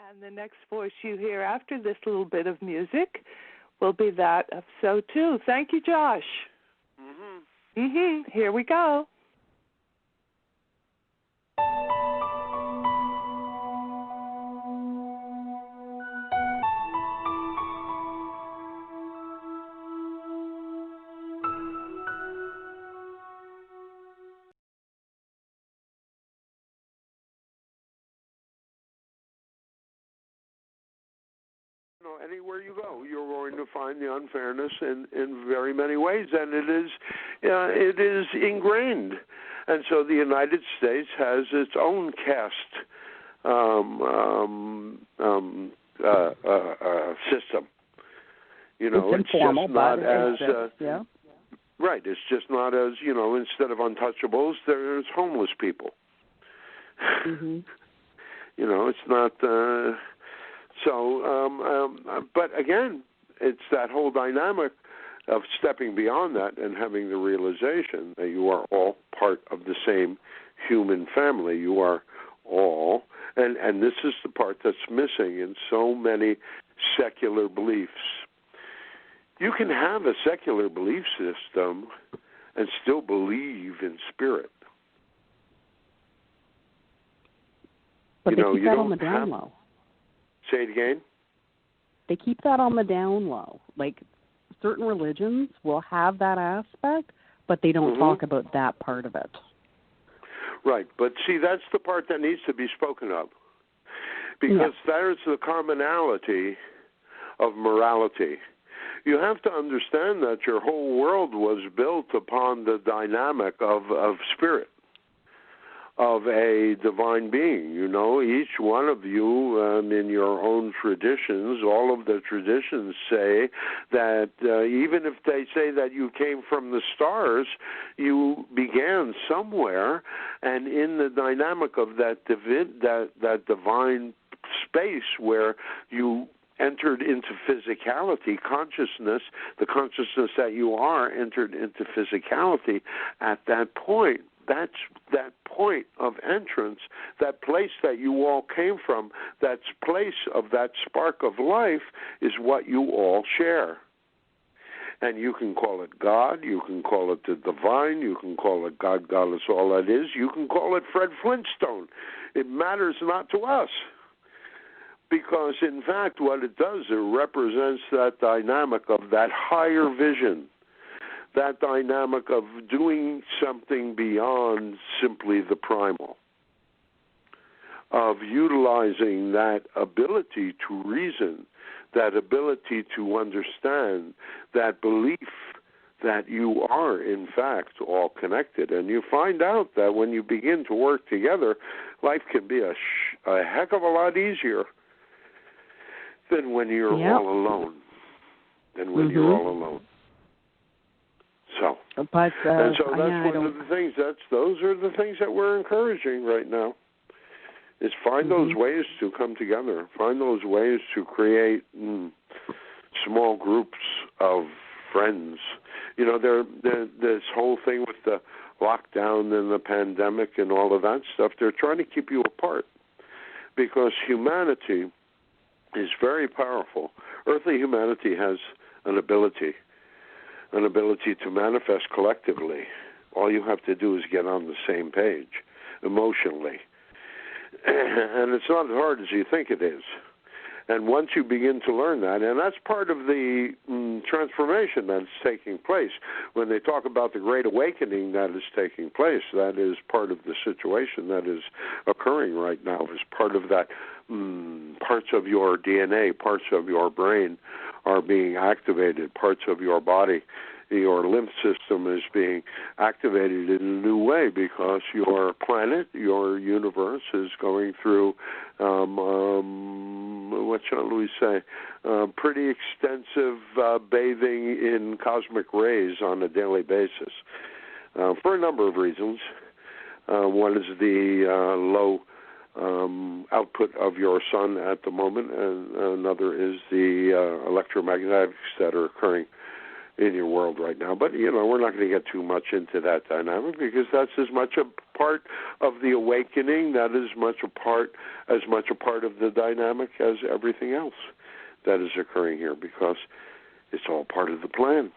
And the next voice you hear after this little bit of music will be that of SOTU. Thank you, Josh. Here we go. Anywhere you go, you're going to find the unfairness in very many ways, and it is ingrained. And so the United States has its own caste system. You know, it's informal, just not as right. It's just not as, you know, instead of untouchables, there's homeless people. You know, it's not. But again, it's that whole dynamic of stepping beyond that and having the realization that you are all part of the same human family. You are all, and this is the part that's missing in so many secular beliefs. You can have a secular belief system and still believe in spirit. But they keep that on the down low. Say it again? They keep that on the down low. Like, certain religions will have that aspect, but they don't talk about that part of it. Right, but see, that's the part that needs to be spoken of. Because there's the commonality of morality. You have to understand that your whole world was built upon the dynamic of spirit, of a divine being. You know, each one of you in your own traditions, all of the traditions say that even if they say that you came from the stars, you began somewhere, and in the dynamic of that divine space where you entered into physicality, consciousness, the consciousness that you are entered into physicality at that point. That's that point of entrance, that place that you all came from, that place of that spark of life is what you all share. And you can call it God, you can call it the divine, you can call it God, Goddess, all that is. You can call it Fred Flintstone. It matters not to us. Because, in fact, what it does, it represents that dynamic of that higher vision, that dynamic of doing something beyond simply the primal, of utilizing that ability to reason, that ability to understand, that belief that you are, in fact, all connected. And you find out that when you begin to work together, life can be a heck of a lot easier than when you're all alone. You're all alone. So, but, and so that's one of the things. Those are the things that we're encouraging right now. Is find those ways to come together. Find those ways to create small groups of friends. You know, this whole thing with the lockdown and the pandemic and all of that stuff. They're trying to keep you apart because humanity is very powerful. Earthly humanity has an ability to manifest collectively. All you have to do is get on the same page emotionally. And it's not as hard as you think it is. And once you begin to learn that, and that's part of the transformation that's taking place. When they talk about the Great Awakening that is taking place, that is part of the situation that is occurring right now, is part of that. Parts of your DNA, parts of your brain are being activated, parts of your body, your lymph system is being activated in a new way because your planet, your universe is going through, what shall we say, pretty extensive bathing in cosmic rays on a daily basis for a number of reasons. One is the low output of your sun at the moment, and another is the electromagnetics that are occurring in your world right now. But, we're not going to get too much into that dynamic because that's as much a part of the awakening, that is as much a part of the dynamic as everything else that is occurring here, because it's all part of the plan.